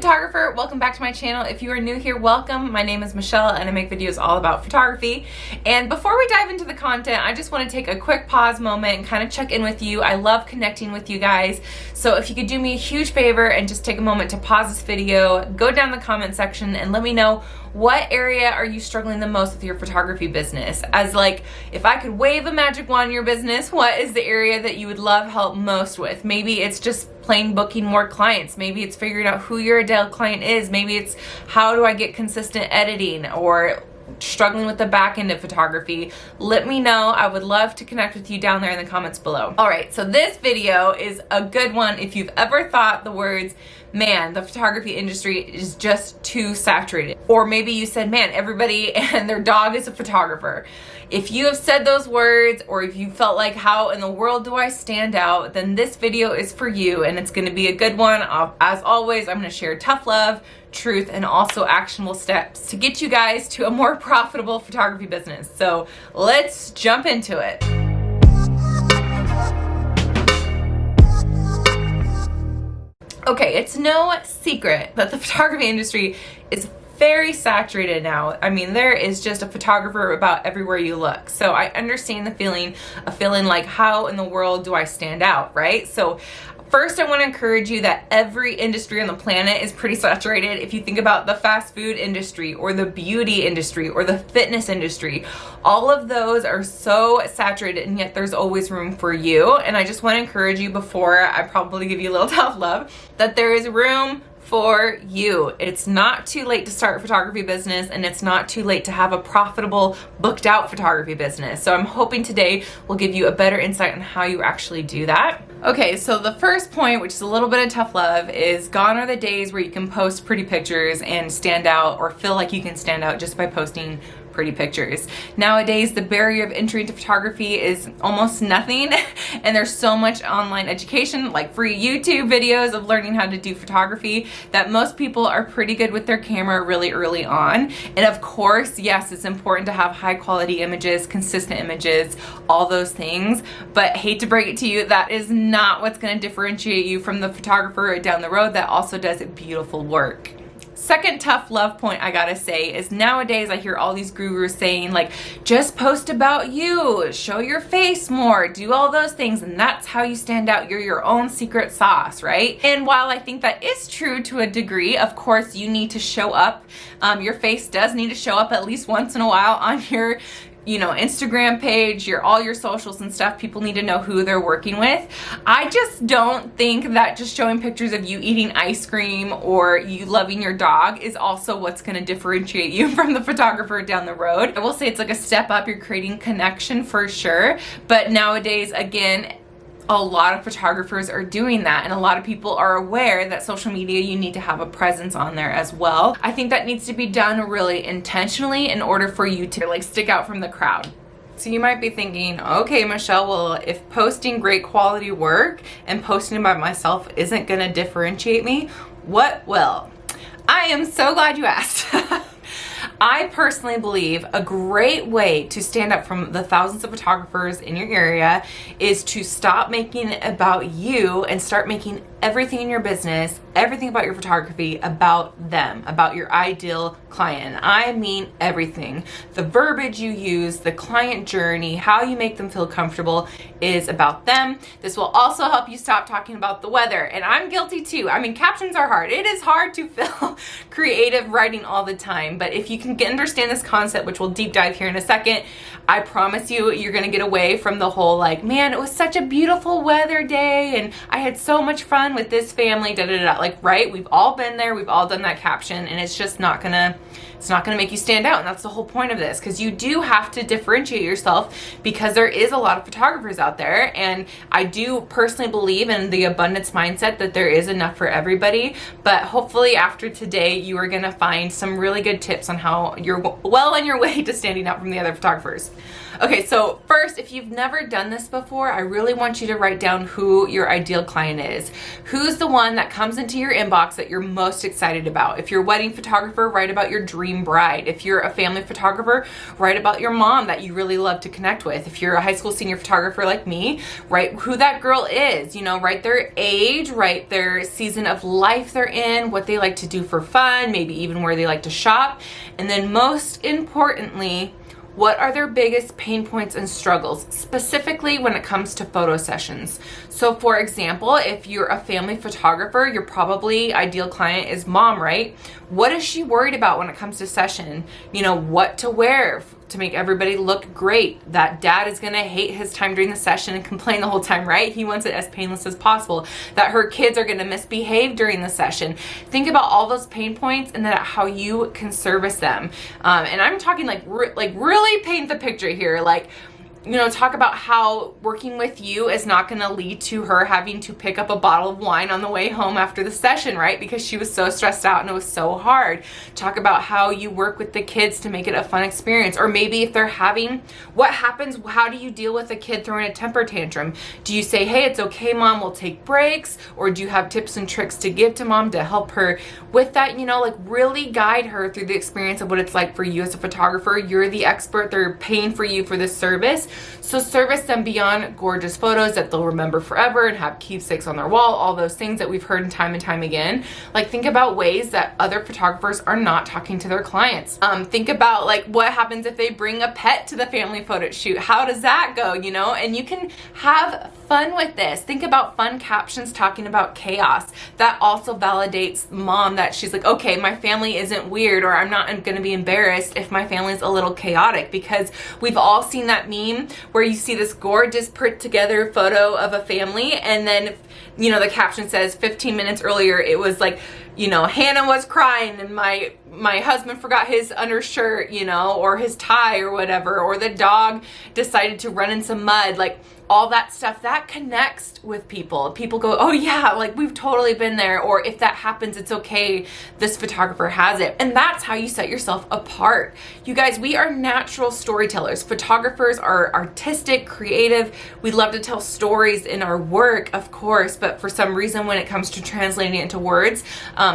photographer, welcome back to my channel. If you are new here, welcome. My name is Michelle and I make videos all about photography. And before we dive into the content, I just want to take a quick pause moment and kind of check in with you. I love connecting with you guys. So if you could do me a huge favor and just take a moment to pause this video, go down the comment section and let me know what area are you struggling the most with your photography business. As like, if I could wave a magic wand in your business, what is the area that you would love help most with? Maybe it's just plain booking more clients. Maybe it's figuring out who your ideal client is. Maybe it's how do I get consistent editing, or struggling with the back end of photography. Let me know. I would love to connect with you down there in the comments below. All right, so this video is a good one if you've ever thought the words, man, the photography industry is just too saturated. Or maybe you said, man, everybody and their dog is a photographer. If you have said those words, or if you felt like, how in the world do I stand out, then this video is for you and it's gonna be a good one. As always, I'm gonna share tough love, truth, and also actionable steps to get you guys to a more profitable photography business. So let's jump into it. Okay, it's no secret that the photography industry is very saturated now. I mean, there is just a photographer about everywhere you look. So I understand the feeling of feeling like, how in the world do I stand out, right? So first, I want to encourage you that every industry on the planet is pretty saturated. If you think about the fast food industry or the beauty industry or the fitness industry, all of those are so saturated, and yet there's always room for you. And I just want to encourage you, before I probably give you a little tough love, that there is room for you. It's not too late to start a photography business, and it's not too late to have a profitable, booked out photography business. So I'm hoping today will give you a better insight on how you actually do that. Okay, so the first point, which is a little bit of tough love, is gone are the days where you can post pretty pictures and stand out, or feel like you can stand out just by posting pretty pictures. Nowadays, the barrier of entry into photography is almost nothing, and there's so much online education, like free YouTube videos of learning how to do photography, that most people are pretty good with their camera really early on. And of course, yes, it's important to have high quality images, consistent images, all those things, but hate to break it to you, that is not what's going to differentiate you from the photographer down the road that also does beautiful work. Second tough love point I gotta say is, nowadays I hear all these gurus saying, like, just post about you, show your face more, do all those things, and that's how you stand out. You're your own secret sauce, right? And while I think that is true to a degree, of course you need to show up. Your face does need to show up at least once in a while on your Instagram page, all your socials and stuff. People need to know who they're working with. I just don't think that just showing pictures of you eating ice cream or you loving your dog is also what's going to differentiate you from the photographer down the road. I will say it's like a step up. You're creating connection for sure. But nowadays, again, a lot of photographers are doing that, and a lot of people are aware that social media, you need to have a presence on there as well. I think that needs to be done really intentionally in order for you to like stick out from the crowd. So you might be thinking, okay, Michelle, well, if posting great quality work and posting about myself isn't gonna differentiate me, what will? I am so glad you asked. I personally believe a great way to stand up from the thousands of photographers in your area is to stop making it about you and start making everything in your business, everything about your photography, about them, about your ideal client. And I mean everything. The verbiage you use, the client journey, how you make them feel comfortable is about them. This will also help you stop talking about the weather. And I'm guilty too. I mean, captions are hard. It is hard to feel creative writing all the time. But if you can understand this concept, which we'll deep dive here in a second, I promise you, you're gonna get away from the whole like, man, it was such a beautiful weather day and I had so much fun with this family, da da da. Like, right? We've all been there. We've all done that caption, and it's just not gonna make you stand out. And that's the whole point of this, because you do have to differentiate yourself, because there is a lot of photographers out there. And I do personally believe in the abundance mindset, that there is enough for everybody. But hopefully after today, you are gonna find some really good tips on how know you're well on your way to standing out from the other photographers. Okay, so first, if you've never done this before, I really want you to write down who your ideal client is. Who's the one that comes into your inbox that you're most excited about? If you're a wedding photographer, write about your dream bride. If you're a family photographer, write about your mom that you really love to connect with. If you're a high school senior photographer like me, write who that girl is. You know, write their age, write their season of life they're in, what they like to do for fun, maybe even where they like to shop. And then most importantly, what are their biggest pain points and struggles, specifically when it comes to photo sessions? So for example, if you're a family photographer, your probably ideal client is mom, right? What is she worried about when it comes to session? You know, what to wear to make everybody look great. That dad is gonna hate his time during the session and complain the whole time, right? He wants it as painless as possible. That her kids are gonna misbehave during the session. Think about all those pain points and then how you can service them. And I'm talking like really paint the picture here. Like, you know, talk about how working with you is not going to lead to her having to pick up a bottle of wine on the way home after the session, right? Because she was so stressed out and it was so hard. Talk about how you work with the kids to make it a fun experience. Or maybe if they're having, what happens, how do you deal with a kid throwing a temper tantrum? Do you say, hey, it's okay, mom, we'll take breaks? Or do you have tips and tricks to give to mom to help her with that? You know, like really guide her through the experience of what it's like for you as a photographer. You're the expert. They're paying for you for this service. So service them beyond gorgeous photos that they'll remember forever and have keepsakes on their wall, all those things that we've heard time and time again. Like think about ways that other photographers are not talking to their clients. Think about like what happens if they bring a pet to the family photo shoot. How does that go, you know? And you can have fun with this. Think about fun captions talking about chaos. That also validates mom that she's like, okay, my family isn't weird, or I'm not going to be embarrassed if my family's a little chaotic, because we've all seen that meme where you see this gorgeous put together photo of a family and then, you know, the caption says 15 minutes earlier it was like, you know, Hannah was crying and my husband forgot his undershirt, you know, or his tie or whatever, or the dog decided to run in some mud. Like all that stuff that connects with people. People go, oh yeah, like we've totally been there. Or if that happens, it's okay. This photographer has it. And that's how you set yourself apart. You guys, we are natural storytellers. Photographers are artistic, creative. We love to tell stories in our work, of course, but for some reason when it comes to translating it into words,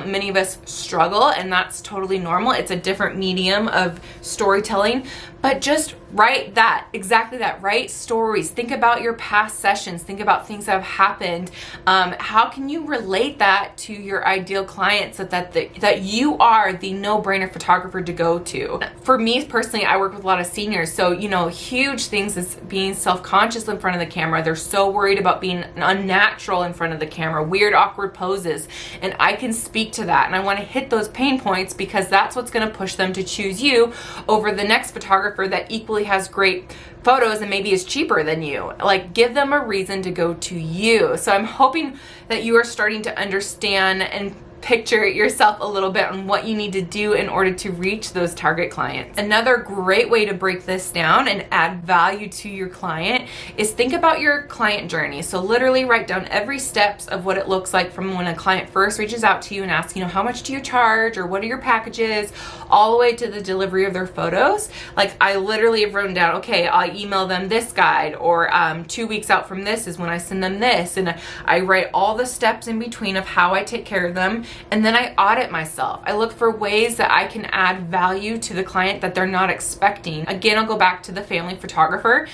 many of us struggle, and that's totally normal. It's a different medium of storytelling, but just write that, exactly that, write stories. Think about your past sessions. Think about things that have happened. How can you relate that to your ideal client so that you are the no-brainer photographer to go to? For me personally, I work with a lot of seniors, so you know, huge things is being self-conscious in front of the camera. They're so worried about being unnatural in front of the camera, weird, awkward poses, and I can speak to that, and I want to hit those pain points because that's what's going to push them to choose you over the next photographer that equally has great photos and maybe is cheaper than you. Like, give them a reason to go to you. So I'm hoping that you are starting to understand and picture yourself a little bit on what you need to do in order to reach those target clients. Another great way to break this down and add value to your client is think about your client journey. So literally write down every steps of what it looks like from when a client first reaches out to you and asks, you know, how much do you charge, or what are your packages, all the way to the delivery of their photos. Like I literally have written down, okay, I email them this guide, or 2 weeks out from this is when I send them this, and I write all the steps in between of how I take care of them. And then I audit myself. I look for ways that I can add value to the client that they're not expecting. Again, I'll go back to the family photographer.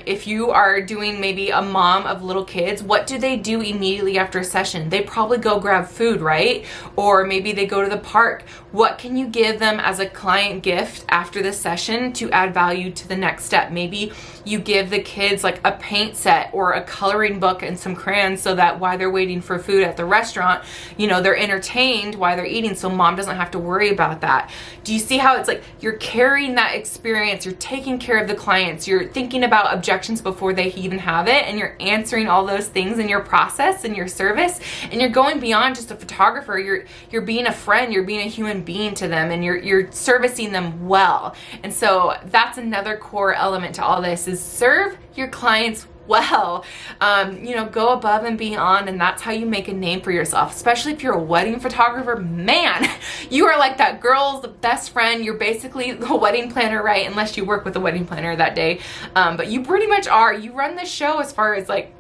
If you are doing maybe a mom of little kids, what do they do immediately after a session? They probably go grab food, right? Or maybe they go to the park. What can you give them as a client gift after the session to add value to the next step? Maybe you give the kids like a paint set or a coloring book and some crayons so that while they're waiting for food at the restaurant, you know, they're entertained while they're eating, so mom doesn't have to worry about that. Do you see how it's like you're carrying that experience, you're taking care of the clients, you're thinking about objections before they even have it, and you're answering all those things in your process and your service, and you're going beyond just a photographer. You're being a friend, you're being a human being to them, and you're servicing them well. And so that's another core element to all this, is serve your clients well. You know, go above and beyond, and that's how you make a name for yourself, especially if you're a wedding photographer. Man, you are like that girl's best friend. You're basically the wedding planner, right? Unless you work with a wedding planner that day. But you pretty much are. You run the show as far as like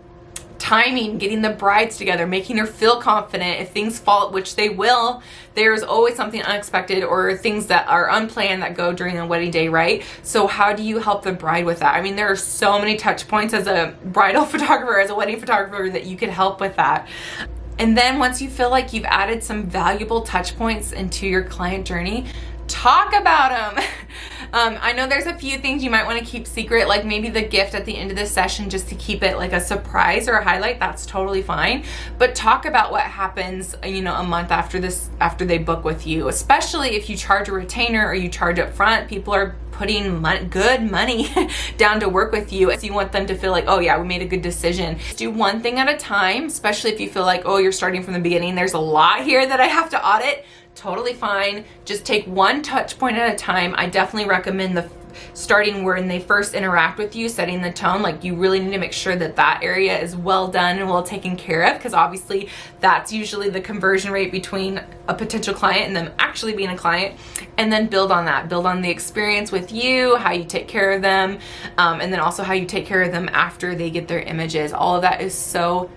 timing, getting the brides together, making her feel confident. If things fall, which they will, there's always something unexpected or things that are unplanned that go during the wedding day, right? So how do you help the bride with that? I mean, there are so many touch points as a bridal photographer, as a wedding photographer, that you could help with that. And then once you feel like you've added some valuable touch points into your client journey, talk about them. I know there's a few things you might want to keep secret, like maybe the gift at the end of the session, just to keep it like a surprise or a highlight. That's totally fine. But talk about what happens, you know, a month after this, after they book with you, especially if you charge a retainer or you charge up front. People are putting good money down to work with you. So you want them to feel like, oh yeah, we made a good decision. Do one thing at a time, especially if you feel like, oh, you're starting from the beginning. There's a lot here that I have to audit. Totally fine. Just take one touch point at a time. I definitely recommend the starting when they first interact with you, setting the tone. Like, you really need to make sure that that area is well done and well taken care of, because obviously that's usually the conversion rate between a potential client and them actually being a client. And then build on that, build on the experience with you, how you take care of them, and then also how you take care of them after they get their images. All of that is so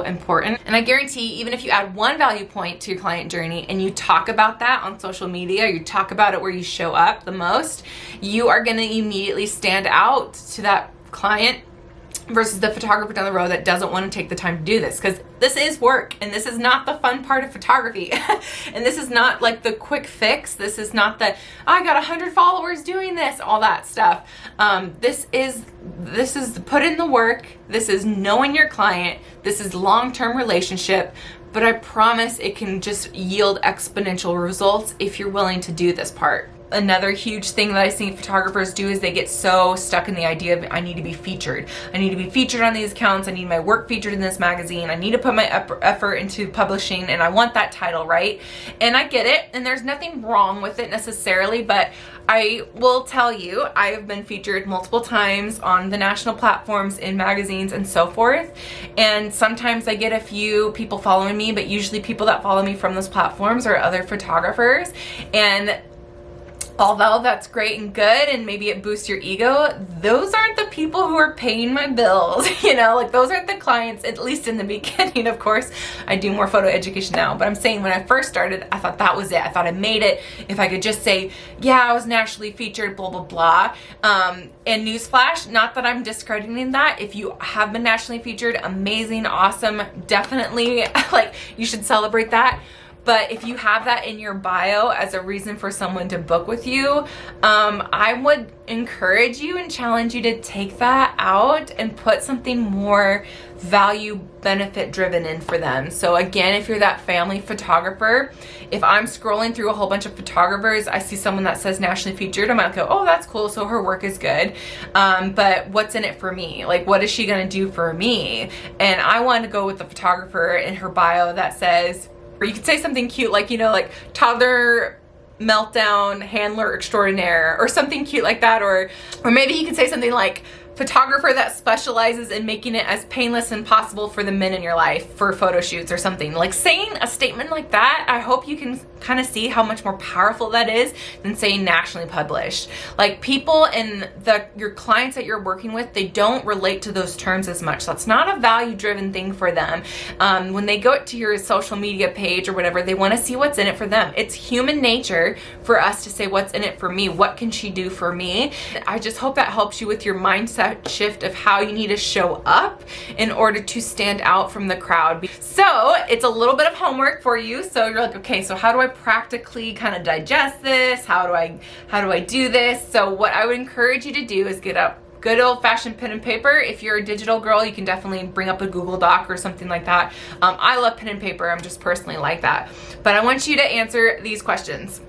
important. And I guarantee, even if you add one value point to your client journey and you talk about that on social media, or you talk about it where you show up the most, you are going to immediately stand out to that client versus the photographer down the road that doesn't want to take the time to do this, because this is work, and this is not the fun part of photography. And this is not like the quick fix. This is not the, I got 100 followers doing this, all that stuff. This is put in the work. This is knowing your client. This is long-term relationship. But I promise it can just yield exponential results if you're willing to do this part. Another huge thing that I see photographers do is they get so stuck in the idea of, I need to be featured. I need to be featured on these accounts. I need my work featured in this magazine. I need to put my effort into publishing, and I want that title, right? And I get it, and there's nothing wrong with it necessarily, but I will tell you, I have been featured multiple times on the national platforms, in magazines and so forth. And sometimes I get a few people following me, but usually people that follow me from those platforms are other photographers. And although that's great and good, and maybe it boosts your ego, those aren't the people who are paying my bills. You know, like, those aren't the clients, at least in the beginning. Of course, I do more photo education now, but I'm saying when I first started, I thought that was it. I thought I made it if I could just say, yeah, I was nationally featured, blah, blah, blah. And newsflash, not that I'm discrediting that. If you have been nationally featured, amazing, awesome, definitely, like, you should celebrate that. But if you have that in your bio as a reason for someone to book with you, I would encourage you and challenge you to take that out and put something more value benefit driven in for them. So again, if you're that family photographer, if I'm scrolling through a whole bunch of photographers, I see someone that says nationally featured, I might go, oh, that's cool, so her work is good. But what's in it for me? Like, what is she gonna do for me? And I want to go with the photographer in her bio that says, or you could say something cute, like, you know, like toddler meltdown handler extraordinaire, or something cute like that. Or maybe you could say something like, photographer that specializes in making it as painless as possible for the men in your life for photo shoots, or something. Like, saying a statement like that, I hope you can kind of see how much more powerful that is than saying nationally published. Like, people and your clients that you're working with, they don't relate to those terms as much. That's not a value driven thing for them. When they go to your social media page or whatever, they want to see what's in it for them. It's human nature for us to say, what's in it for me? What can she do for me? I just hope that helps you with your mindset shift of how you need to show up in order to stand out from the crowd. So it's a little bit of homework for you. So you're like, okay, so how do I practically kind of digest this? How do I do this? So what I would encourage you to do is get up good old-fashioned pen and paper. If you're a digital girl, you can definitely bring up a Google Doc or something like that. I love pen and paper. I'm just personally like that. But I want you to answer these questions.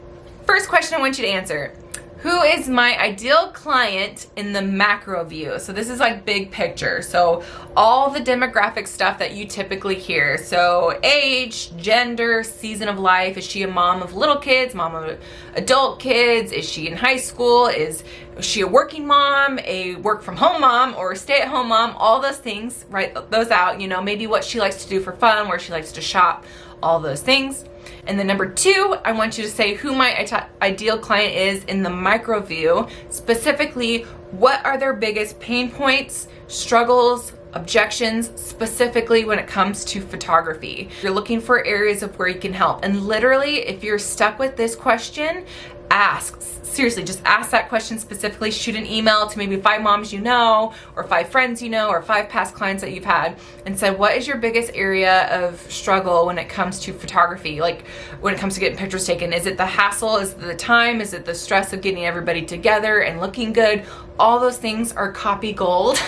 First question I want you to answer: Who is my ideal client in the macro view? So this is like big picture. So all the demographic stuff that you typically hear. So age, gender, season of life. Is she a mom of little kids, mom of adult kids? Is she in high school? Is she a working mom, a work from home mom, or a stay at home mom? All those things, write those out. You know, maybe what she likes to do for fun, where she likes to shop, all those things. And then number 2, I want you to say who my ideal client is in the micro view. Specifically, what are their biggest pain points, struggles, objections, specifically when it comes to photography. You're looking for areas of where you can help. And literally, if you're stuck with this question, ask. Seriously, just ask that question specifically. Shoot an email to maybe 5 moms you know, or 5 friends you know, or 5 past clients that you've had, and say, what is your biggest area of struggle when it comes to photography? Like when it comes to getting pictures taken, is it the hassle? Is it the time? Is it the stress of getting everybody together and looking good? All those things are copy gold,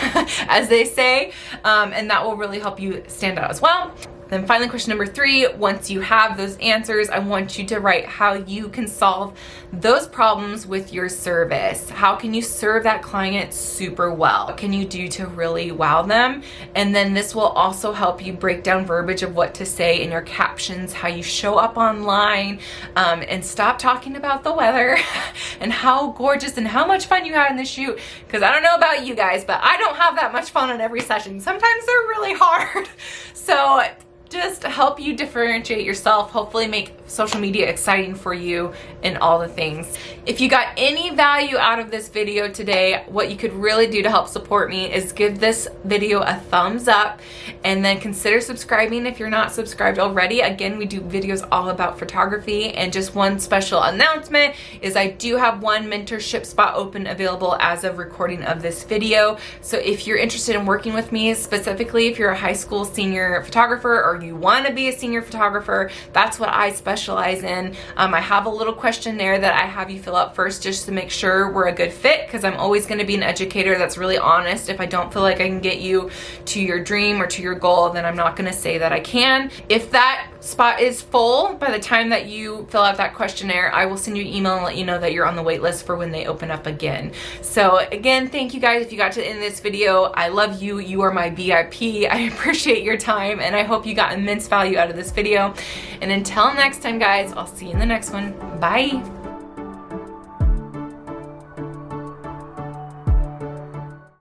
as they say, and that will really help you stand out as well. Then finally, question number 3, once you have those answers, I want you to write how you can solve those problems with your service. How can you serve that client super well? What can you do to really wow them? And then this will also help you break down verbiage of what to say in your captions, how you show up online, and stop talking about the weather and how gorgeous and how much fun you had in the shoot. Because I don't know about you guys, but I don't have that much fun on every session. Sometimes they're really hard. So just help you differentiate yourself, hopefully make social media exciting for you and all the things. If you got any value out of this video today, what you could really do to help support me is give this video a thumbs up, and then consider subscribing if you're not subscribed already. Again, we do videos all about photography, and just one special announcement is I do have one mentorship spot open available as of recording of this video. So if you're interested in working with me, specifically if you're a high school senior photographer or you want to be a senior photographer, that's what I specialize in. I have a little questionnaire that I have you fill out first just to make sure we're a good fit, because I'm always going to be an educator that's really honest. If I don't feel like I can get you to your dream or to your goal, then I'm not going to say that I can. If that spot is full by the time that you fill out that questionnaire, I will send you an email and let you know that you're on the wait list for when they open up again. So again, thank you guys if you got to the end of this video. I love you. You are my VIP. I appreciate your time, and I hope you got immense value out of this video. And until next time, guys, I'll see you in the next one. Bye.